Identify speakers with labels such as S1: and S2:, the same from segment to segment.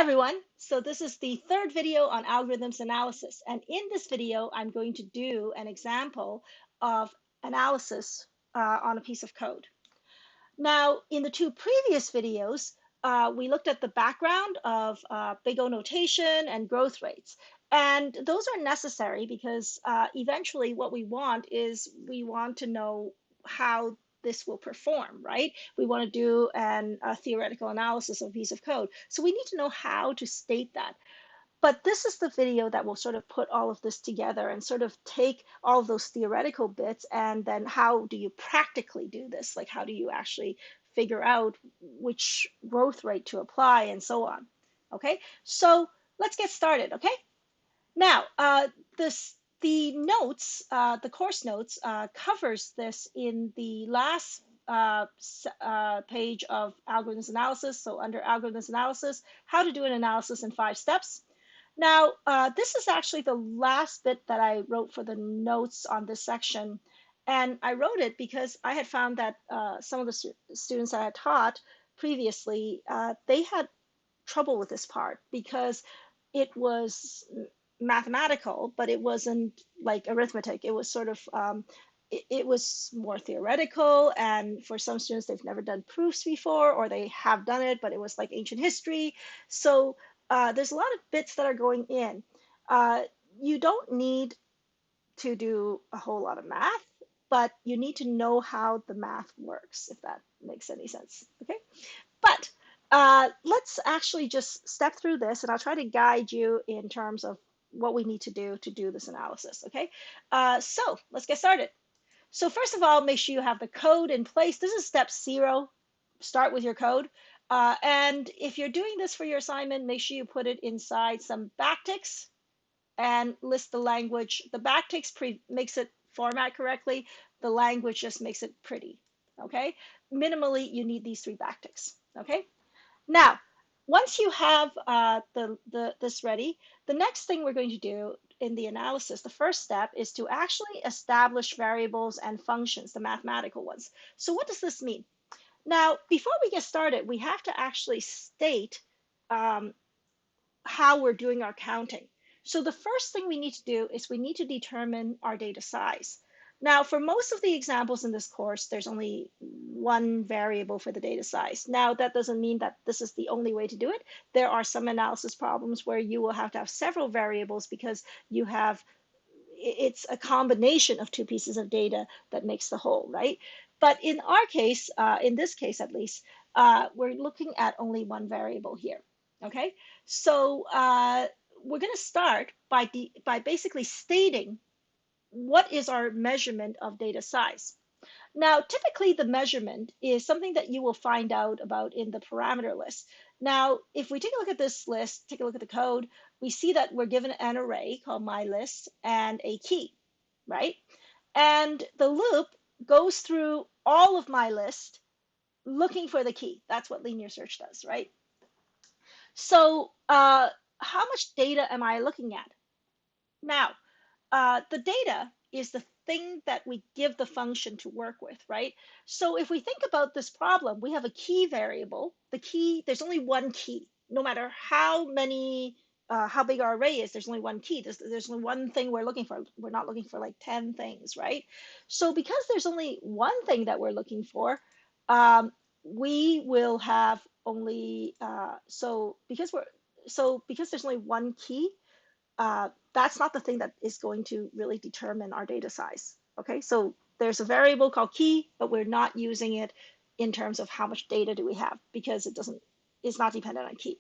S1: everyone. So this is the third video on algorithms analysis. And in this video, I'm going to do an example of analysis on a piece of code. Now, in the two previous videos, we looked at the background of big O notation and growth rates. And those are necessary because eventually what we want is we want to know how this will perform, right? We want to do a theoretical analysis of a piece of code. So we need to know how to state that. But this is the video that will sort of put all of this together and sort of take all of those theoretical bits and then how do you practically do this? Like how do you actually figure out which growth rate to apply and so on? Okay, so let's get started, okay? Now, the course notes covers this in the last page of algorithms analysis. So under algorithms analysis, how to do an analysis in 5 steps. Now, this is actually the last bit that I wrote for the notes on this section. And I wrote it because I had found that some of the students I had taught previously, they had trouble with this part because it was mathematical, but it wasn't like arithmetic. It was sort of, it was more theoretical. And for some students, they've never done proofs before, or they have done it, but it was like ancient history. So there's a lot of bits that are going in. Uh, you don't need to do a whole lot of math, but you need to know how the math works, if that makes any sense. Okay, but let's actually just step through this, and I'll try to guide you in terms of what we need to do this analysis. Okay, so let's get started. So first of all, make sure you have the code in place. This is step 0. Start with your code. And if you're doing this for your assignment, make sure you put it inside some backticks and list the language. The backticks makes it format correctly. The language just makes it pretty. Okay. Minimally, you need these 3 backticks. Okay. Now, once you have this ready, the next thing we're going to do in the analysis, the first step is to actually establish variables and functions, the mathematical ones. So what does this mean? Now, before we get started, we have to actually state how we're doing our counting. So the first thing we need to do is we need to determine our data size. Now, for most of the examples in this course, there's only one variable for the data size. Now, that doesn't mean that this is the only way to do it. There are some analysis problems where you will have to have several variables because you have, it's a combination of 2 pieces of data that makes the whole, right? But in our case, in this case at least, we're looking at only one variable here, okay? So we're going to start by basically stating what is our measurement of data size. Now, typically the measurement is something that you will find out about in the parameter list. Now, if we take a look at this list, take a look at the code, we see that we're given an array called mylist and a key, right? And the loop goes through all of my list looking for the key. That's what linear search does, right? So how much data am I looking at? Now, the data is the thing that we give the function to work with, right? So if we think about this problem, we have a key variable. The key, there's only one key. No matter how many, how big our array is, there's only one key. There's only one thing we're looking for. We're not looking for like 10 things, right? So because there's only one thing that we're looking for, we will have only, because there's only one key, that's not the thing that is going to really determine our data size. Okay, so there's a variable called key, but we're not using it in terms of how much data do we have because it's not dependent on key.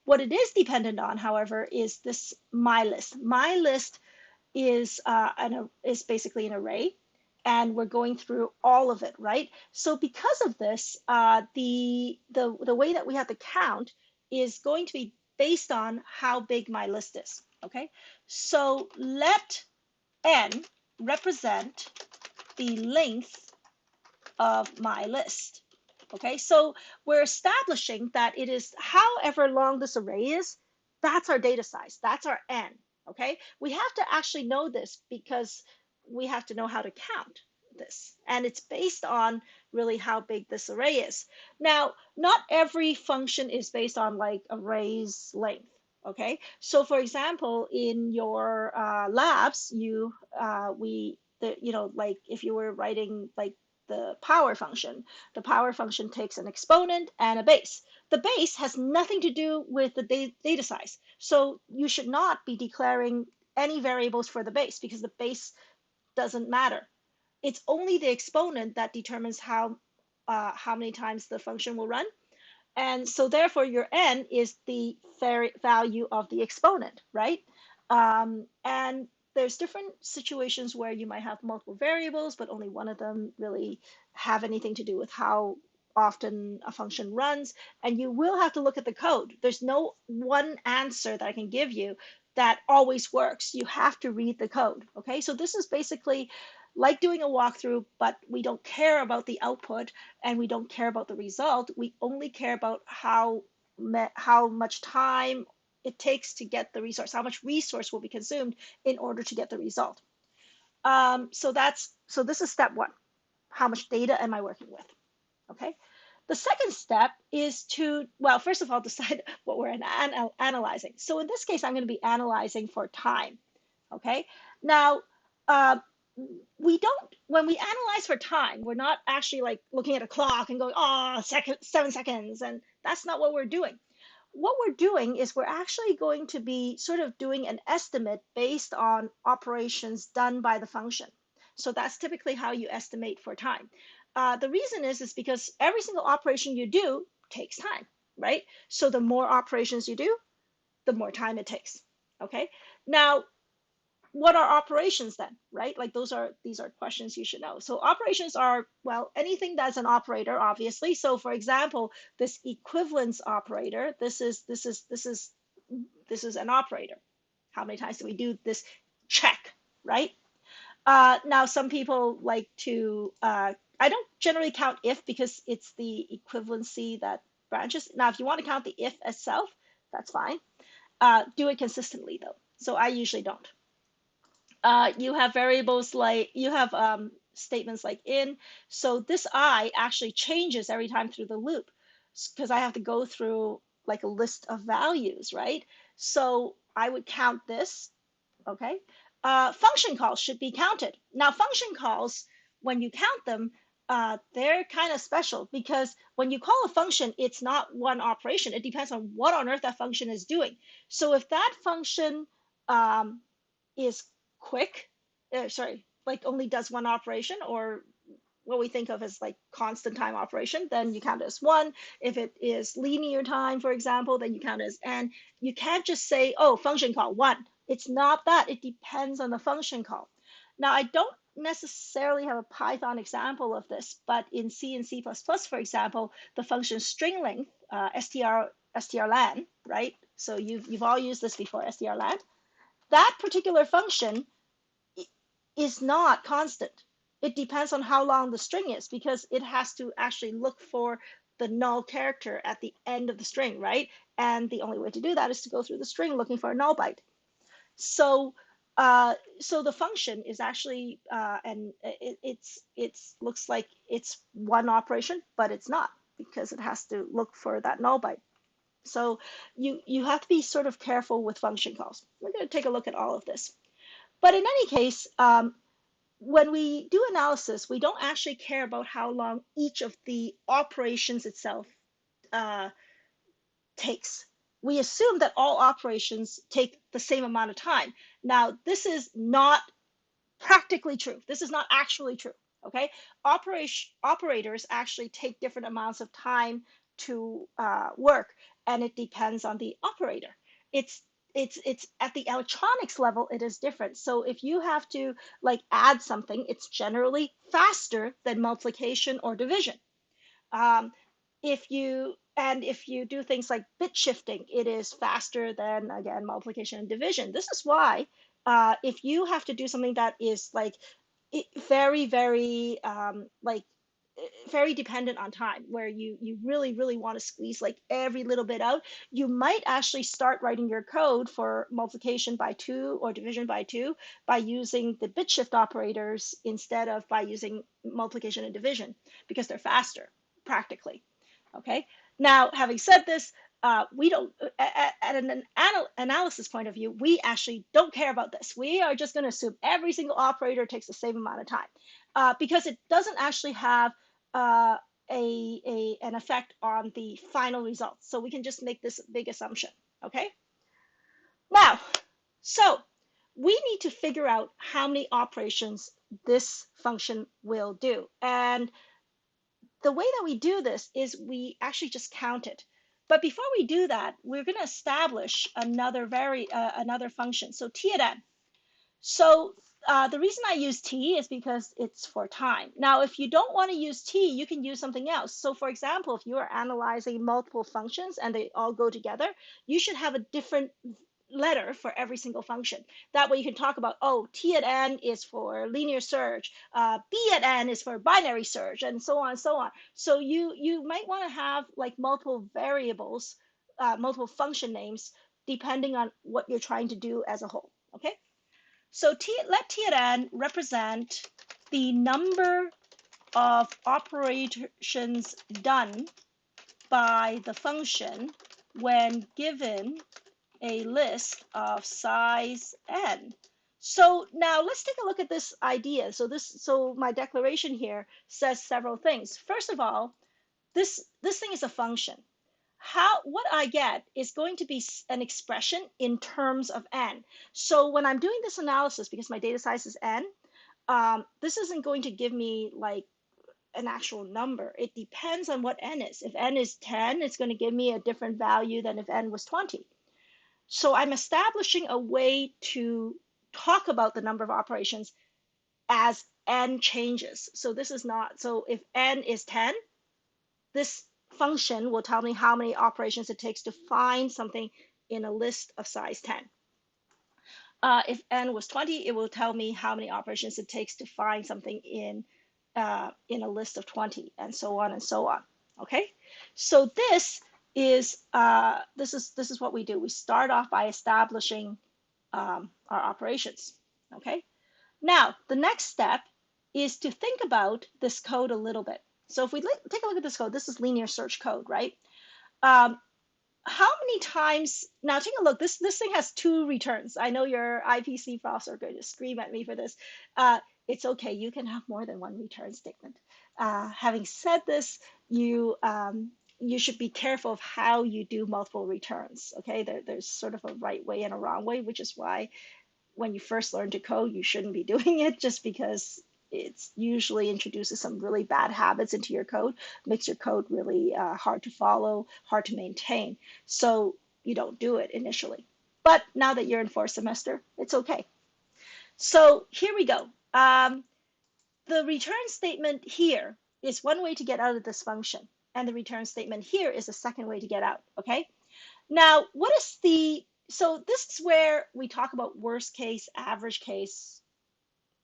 S1: What it is dependent on, however, is this mylist. Mylist is basically an array, and we're going through all of it, right? So because of this, the way that we have to count is going to be based on how big my list is. Okay, so let n represent the length of my list. Okay, so we're establishing that it is however long this array is, that's our data size, that's our n. Okay, we have to actually know this because we have to know how to count. this. And it's based on really how big this array is. Now, not every function is based on like array's length. Okay, so for example, in your labs, like if you were writing like the power function takes an exponent and a base. The base has nothing to do with the data size. So you should not be declaring any variables for the base because the base doesn't matter. It's only the exponent that determines how many times the function will run. And so therefore your n is the value of the exponent, right? And there's different situations where you might have multiple variables, but only one of them really have anything to do with how often a function runs. And you will have to look at the code. There's no one answer that I can give you that always works. You have to read the code, okay? So this is basically like doing a walkthrough, but we don't care about the output and we don't care about the result. We only care about how much time it takes to get the resource, how much resource will be consumed in order to get the result. So this is step one. How much data am I working with? Okay. The second step is to, well, first of all, decide what we're analyzing. So in this case, I'm going to be analyzing for time. Okay. Now, uh, when we analyze for time, we're not actually like looking at a clock and going, oh, 7 seconds. And that's not what we're doing. What we're doing is we're actually going to be sort of doing an estimate based on operations done by the function. So that's typically how you estimate for time. The reason is because every single operation you do takes time, right? So the more operations you do, the more time it takes. Okay. Now, what are operations then, right? Like these are questions you should know. So operations are, well, anything that's an operator, obviously. So for example, this equivalence operator, this is an operator. How many times do we do this check, right? Now some people like to I don't generally count if because it's the equivalency that branches. Now if you want to count the if itself, that's fine. Do it consistently though. So I usually don't. You have variables like you have statements like in. So this I actually changes every time through the loop because I have to go through like a list of values, right? So I would count this, okay? Function calls should be counted. Now, function calls, when you count them, they're kind of special because when you call a function, it's not one operation. It depends on what on earth that function is doing. So if that function um, is quick, sorry, like only does one operation or what we think of as like constant time operation, then you count it as one. If it is linear time, for example, then you count it as n. You can't just say, oh, function call one. It's not that. It depends on the function call. Now, I don't necessarily have a Python example of this, but in C and C++, for example, the function string length, strlen, right? So you've all used this before, strlen. That particular function is not constant. It depends on how long the string is because it has to actually look for the null character at the end of the string, right? And the only way to do that is to go through the string looking for a null byte. So so the function is actually, and it's looks like it's one operation, but it's not because it has to look for that null byte. So you have to be sort of careful with function calls. We're going to take a look at all of this. But in any case, when we do analysis, we don't actually care about how long each of the operations itself uh, takes. We assume that all operations take the same amount of time. Now, this is not practically true. This is not actually true. Okay, operators actually take different amounts of time to work, and it depends on the operator. It's it's at the electronics level it is different. So if you have to like add something, it's generally faster than multiplication or division. Um, if you do things like bit shifting, it is faster than again multiplication and division. This is why if you have to do something that is like very like very dependent on time, where you really really want to squeeze like every little bit out. You might actually start writing your code for multiplication by 2 or division by 2 by using the bit shift operators instead of by using multiplication and division, because they're faster practically. Okay, now having said this, we don't, at an analysis point of view, we actually don't care about this. We are just going to assume every single operator takes the same amount of time, because it doesn't actually have uh, an effect on the final results. So we can just make this big assumption. Okay. Now, so we need to figure out how many operations this function will do. And the way that we do this is we actually just count it. But before we do that, we're going to establish another function. So t at n. So the reason I use t is because it's for time. Now, if you don't want to use t, you can use something else. So for example, if you are analyzing multiple functions and they all go together, you should have a different letter for every single function. That way you can talk about, oh, t at n is for linear search, b at n is for binary search, and so on and so on. So you might want to have like multiple variables, multiple function names, depending on what you're trying to do as a whole. Okay. So let t at n represent the number of operations done by the function when given a list of size n. So now let's take a look at this idea. So my declaration here says several things. First of all, this thing is a function. What I get is going to be an expression in terms of n. So when I'm doing this analysis, because my data size is n, this isn't going to give me like an actual number. It depends on what n is. If n is 10, it's going to give me a different value than if n was 20. So I'm establishing a way to talk about the number of operations as n changes. So this is not, so if n is 10, this function will tell me how many operations it takes to find something in a list of size 10. If n was 20, it will tell me how many operations it takes to find something in a list of 20, and so on and so on. Okay, so this is what we do. We start off by establishing our operations. Okay, now the next step is to think about this code a little bit. So if we take a look at this code, this is linear search code, right? Um, how many times, now take a look, this thing has 2 returns. I know your IPC profs are going to scream at me for this. It's okay, you can have more than 1 return statement. Having said this, you should be careful of how you do multiple returns. Okay, there's sort of a right way and a wrong way, which is why when you first learn to code, you shouldn't be doing it, just because it's usually introduces some really bad habits into your code, makes your code really hard to follow, hard to maintain. So you don't do it initially. But now that you're in 4th semester, it's okay. So here we go. The return statement here is one way to get out of this function, and the return statement here is a second way to get out. Okay. Now, what is so this is where we talk about worst case, average case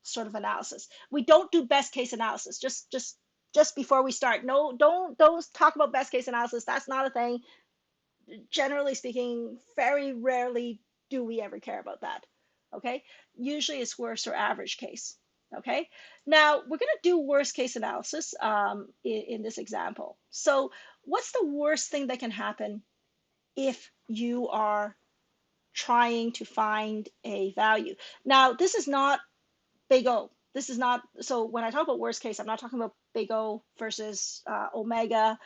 S1: sort of analysis. We don't do best case analysis. Just before we start, no, don't talk about best case analysis. That's not a thing. Generally speaking, very rarely do we ever care about that. Okay, usually it's worst or average case. Okay, now we're going to do worst case analysis in this example. So what's the worst thing that can happen if you are trying to find a value? Now, this is not big O. This is not, so when I talk about worst case, I'm not talking about big O versus omega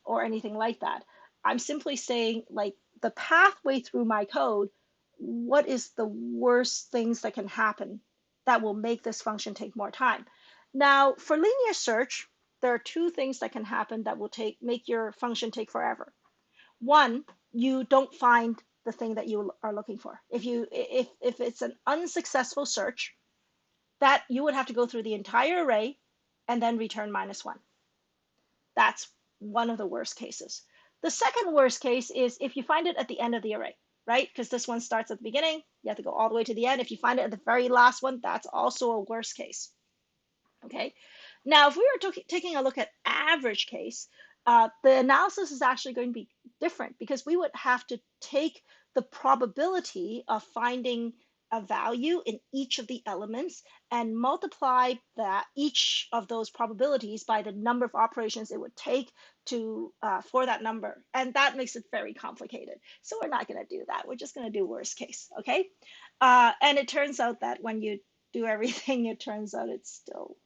S1: or anything like that. I'm simply saying, like, the pathway through my code, what is the worst things that can happen that will make this function take more time? Now, for linear search, there are 2 things that can happen that will make your function take forever. One, you don't find the thing that you are looking for. If it's an unsuccessful search, that you would have to go through the entire array and then return -1. That's one of the worst cases. The second worst case is if you find it at the end of the array, right? Because this one starts at the beginning, you have to go all the way to the end. If you find it at the very last one, that's also a worst case. Okay. Now, if we were taking a look at average case, the analysis is actually going to be different because we would have to take the probability of finding a value in each of the elements and multiply each of those probabilities by the number of operations it would take to for that number, and that makes it very complicated. So we're not going to do that. We're just going to do worst case, okay? And it turns out that when you do everything, it turns out it still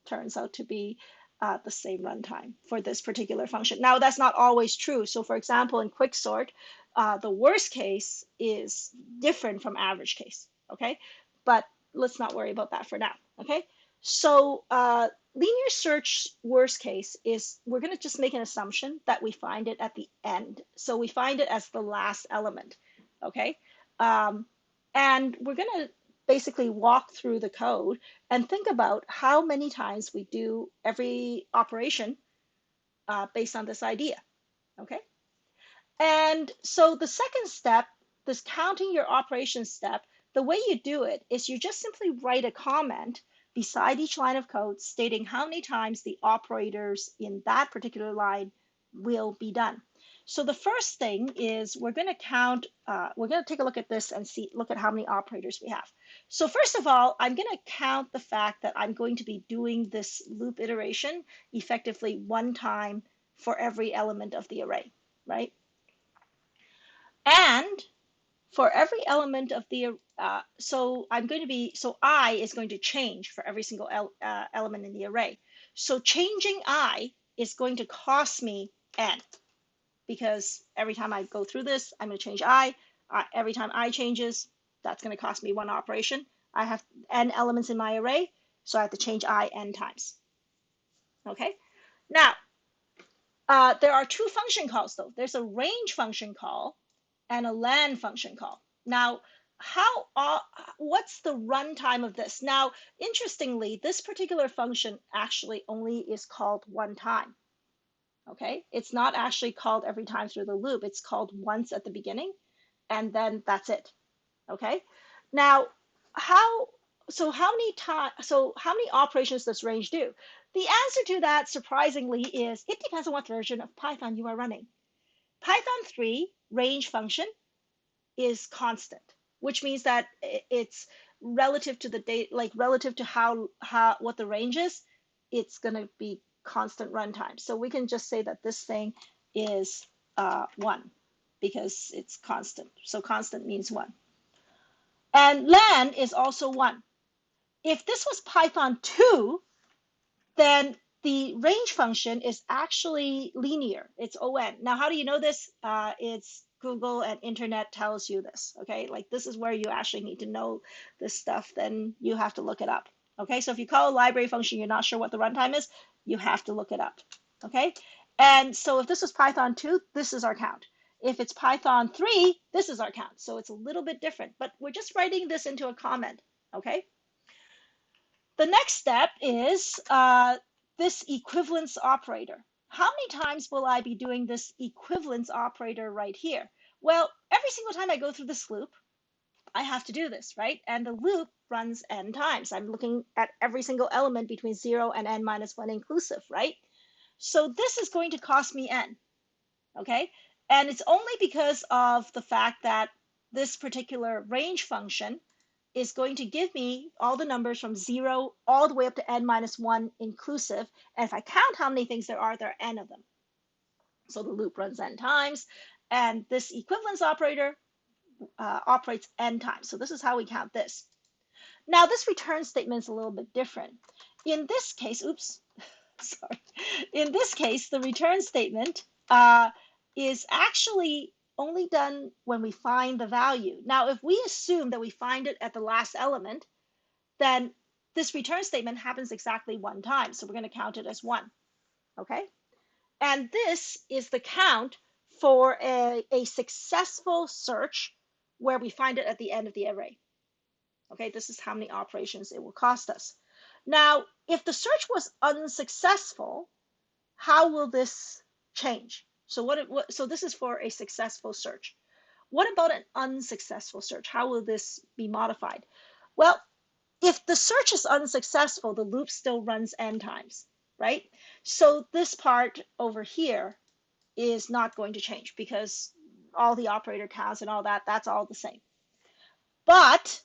S1: turns out to be the same runtime for this particular function. Now, that's not always true. So for example, in quicksort, the worst case is different from average case, okay? But let's not worry about that for now, okay? So linear search worst case is we're going to just make an assumption that we find it at the end. So we find it as the last element, okay? And we're going to basically walk through the code and think about how many times we do every operation based on this idea, okay? And so the second step, this counting your operation step, the way you do it is you just simply write a comment beside each line of code stating how many times the operators in that particular line will be done. So the first thing is we're going to count, we're going to take a look at this and look at how many operators we have. So first of all, I'm going to count the fact that I'm going to be doing this loop iteration effectively one time for every element of the array, right? And for every element of the, so I is going to change for every single element in the array. So changing I is going to cost me n, because every time I go through this, I'm going to change I. Every time I changes, that's going to cost me one operation. I have n elements in my array, so I have to change I n times. Okay. Now, there are two function calls though. There's a range function call and a len function call. Now, what's the runtime of this? Now, interestingly, this particular function actually only is called one time. Okay, it's not actually called every time through the loop. It's called once at the beginning, and then that's it. Okay. Now, how how many operations does range do? The answer to that, surprisingly, is it depends on what version of Python you are running. Python 3 range function is constant, which means that it's relative to the date, like relative to how what the range is, it's going to be constant runtime. So we can just say that this thing is 1 because it's constant. So constant means 1. And len is also 1. If this was Python 2, then the range function is actually linear. It's on. Now, how do you know this? It's Google and internet tells you this, okay? Like this is where you actually need to know this stuff, then you have to look it up, okay? So if you call a library function, you're not sure what the runtime is, you have to look it up, okay? And so if this was Python 2, this is our count. If it's Python 3, this is our count. So it's a little bit different, but we're just writing this into a comment, okay? The next step is this equivalence operator. How many times will I be doing this equivalence operator right here? Well, every single time I go through this loop, I have to do this, right? And the loop runs n times. I'm looking at every single element between 0 and n minus 1 inclusive, right? So this is going to cost me n, okay? And it's only because of the fact that this particular range function is going to give me all the numbers from 0 all the way up to n minus 1 inclusive. And if I count how many things there are n of them. So the loop runs n times. And this equivalence operator operates n times. So this is how we count this. Now, this return statement is a little bit different. In this case, oops, sorry. In this case, the return statement is actually only done when we find the value. Now, if we assume that we find it at the last element, then this return statement happens exactly one time. So we're going to count it as 1, okay? And this is the count for a successful search where we find it at the end of the array. Okay, this is how many operations it will cost us. Now, if the search was unsuccessful, how will this change? So so this is for a successful search. What about an unsuccessful search? How will this be modified? Well, if the search is unsuccessful, the loop still runs n times, right? So this part over here is not going to change because all the operator counts and all that, that's all the same. But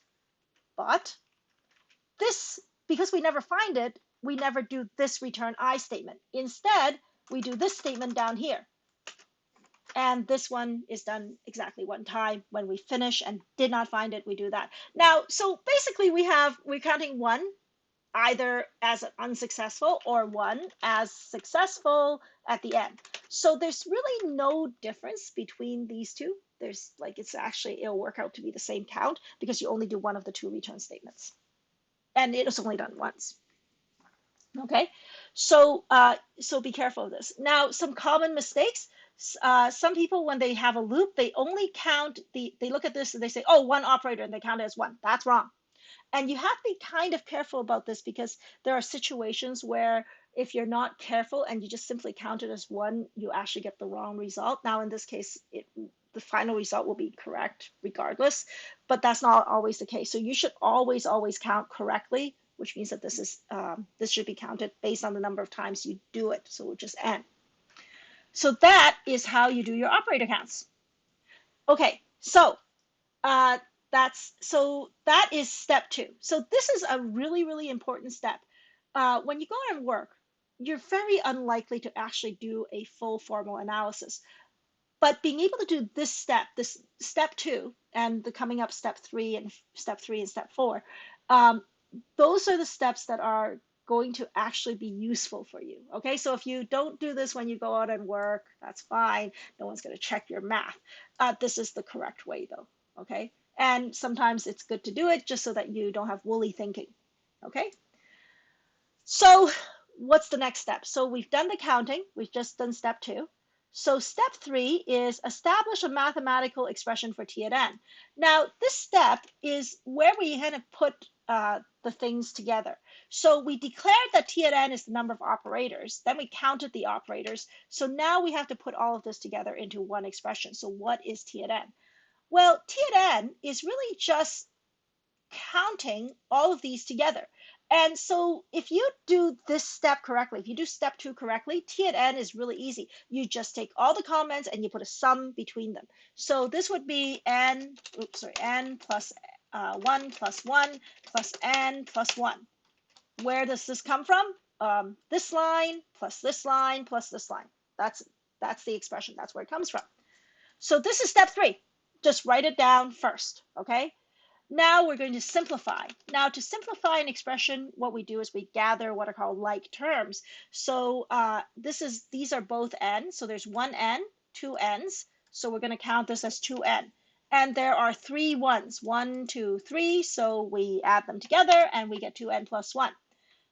S1: this, because we never find it, we never do this return I statement. Instead, we do this statement down here. And this one is done exactly one time. When we finish and did not find it, we do that. Now, so basically we're counting one either as unsuccessful or one as successful at the end. So there's really no difference between these two. There's like, it'll work out to be the same count because you only do one of the two return statements. And it was only done once. Okay, so be careful of this. Now, some common mistakes. Some people, when they have a loop, they only count they look at this and they say, oh, one operator, and they count it as one. That's wrong. And you have to be kind of careful about this because there are situations where if you're not careful and you just simply count it as one, you actually get the wrong result. Now, in this case, the final result will be correct regardless, but that's not always the case. So you should always count correctly, which means that this should be counted based on the number of times you do it. So just n. So that is how you do your operator counts. Okay, so that is step 2. So this is a really, really important step. When you go and work, you're very unlikely to actually do a full formal analysis. But being able to do this step 2, and the coming up step 3 and step 4, those are the steps that are going to actually be useful for you. Okay, so if you don't do this when you go out and work, that's fine. No one's going to check your math. This is the correct way, though. Okay, and sometimes it's good to do it just so that you don't have woolly thinking. Okay, so what's the next step? So we've done the counting. We've just done step 2. So step 3 is establish a mathematical expression for T at n. Now, this step is where we kind of put the things together. So we declared that T at n is the number of operators. Then we counted the operators. So now we have to put all of this together into one expression. So what is T at n? Well, T at n is really just counting all of these together. And so if you do this step correctly, if you do step 2 correctly, T at n is really easy. You just take all the comments and you put a sum between them. So this would be n plus 1 plus 1 plus n plus 1. Where does this come from? This line plus this line plus this line. That's the expression. That's where it comes from. So this is step 3. Just write it down first, okay? Now we're going to simplify. Now to simplify an expression, what we do is we gather what are called like terms. So these are both n. So there's one n, two n's. So we're going to count this as 2n. And there are 3 1s, 1, 2, 3. So we add them together and we get 2n plus 1.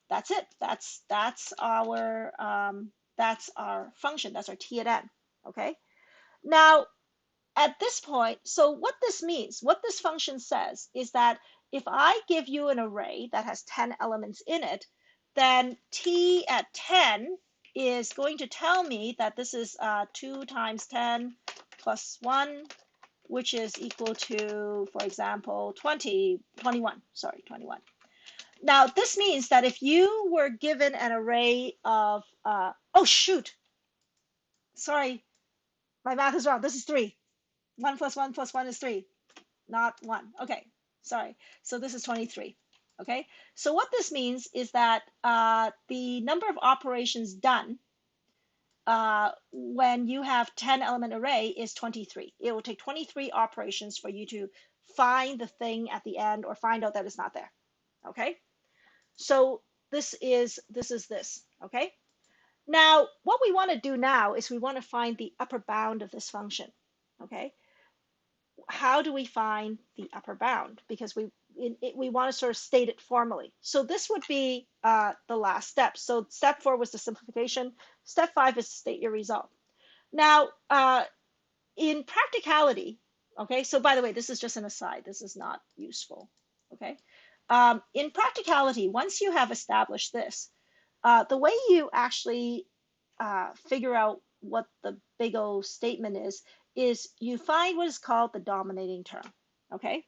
S1: That's it. That's our function. That's our T at n. Okay. Now at this point, so what this means, what this function says is that if I give you an array that has 10 elements in it, then T at 10 is going to tell me that this is 2 times 10 plus 1, which is equal to, for example, 21. Now, this means that if you were given an array of, oh, shoot, sorry, my math is wrong. This is 3. 1 plus 1 plus 1 is 3, not 1. Okay, sorry. So this is 23. Okay, so what this means is that the number of operations done when you have 10 element array is 23. It will take 23 operations for you to find the thing at the end or find out that it's not there. Okay, so this is this. Okay, now what we want to do now is we want to find the upper bound of this function. Okay, how do we find the upper bound? Because we want to sort of state it formally. So this would be the last step. So step 4 was the simplification. Step 5 is to state your result. Now, in practicality, okay, so by the way, this is just an aside. This is not useful, okay? In practicality, once you have established this, the way you actually figure out what the big O statement is you find what is called the dominating term, okay?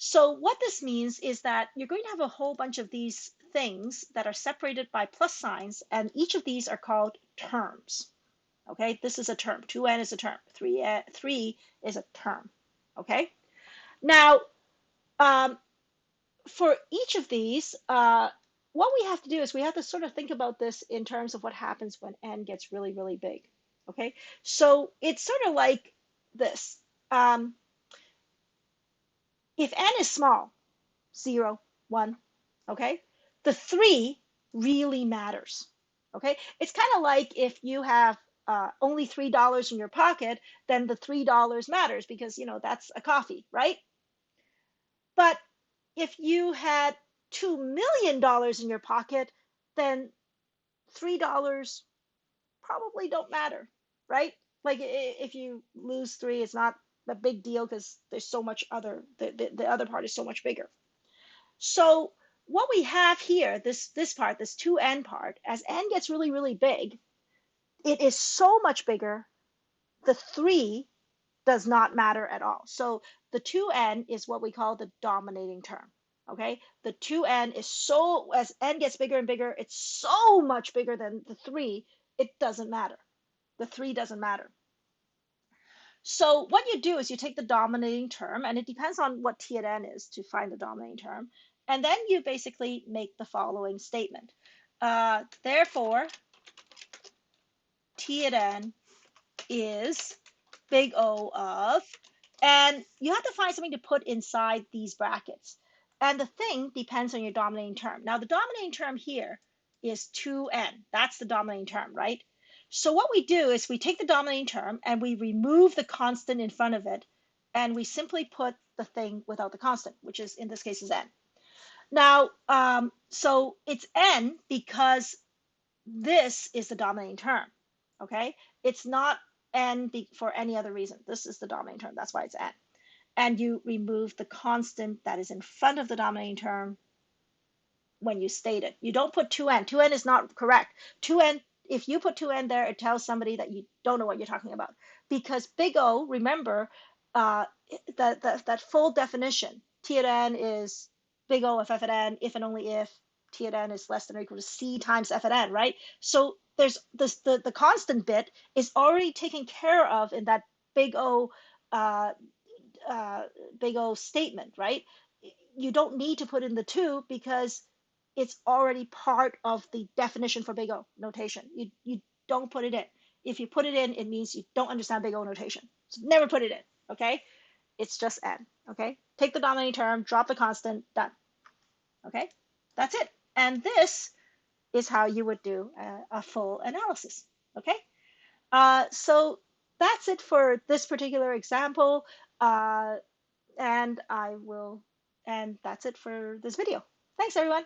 S1: So what this means is that you're going to have a whole bunch of these things that are separated by plus signs, and each of these are called terms. Okay, this is a term. 2n is a term. 3 is a term. Okay, now for each of these, what we have to do is we have to sort of think about this in terms of what happens when n gets really, really big. Okay, so it's sort of like this. Um, if n is small, 0, 1, okay, the 3 really matters. Okay, it's kind of like if you have only $3 in your pocket, then the $3 matters because, you know, that's a coffee, right? But if you had $2 million in your pocket, then $3 probably don't matter, right? Like if you lose 3, it's not a big deal because there's so much other, the other part is so much bigger. So what we have here, this part, this 2n part, as n gets really, really big, it is so much bigger, the 3 does not matter at all. So the 2n is what we call the dominating term. Okay, the 2n is so, as n gets bigger and bigger, it's so much bigger than the 3, it doesn't matter. The 3 doesn't matter. So what you do is you take the dominating term, and it depends on what t at n is to find the dominating term, and then you basically make the following statement. Therefore, t at n is big O of, and you have to find something to put inside these brackets. And the thing depends on your dominating term. Now, the dominating term here is 2n. That's the dominating term, right? So what we do is we take the dominating term and we remove the constant in front of it, and we simply put the thing without the constant, which is, in this case, is n. Now, so it's n because this is the dominating term, okay? It's not n for any other reason. This is the dominating term. That's why it's n. And you remove the constant that is in front of the dominating term when you state it. You don't put 2n. 2n is not correct. 2n, if you put 2n there, it tells somebody that you don't know what you're talking about. Because big O, remember, that full definition, t at n is big O of f at n if and only if t at n is less than or equal to c times f at n, right? So there's this, the constant bit is already taken care of in that big O uh, big O statement, right? You don't need to put in the 2 because it's already part of the definition for big O notation. You don't put it in. If you put it in, it means you don't understand big O notation. So never put it in, okay? It's just n, okay? Take the dominating term, drop the constant, done, okay? That's it. And this is how you would do a full analysis, okay? So that's it for this particular example. Uh, and I will, and that's it for this video. Thanks, everyone.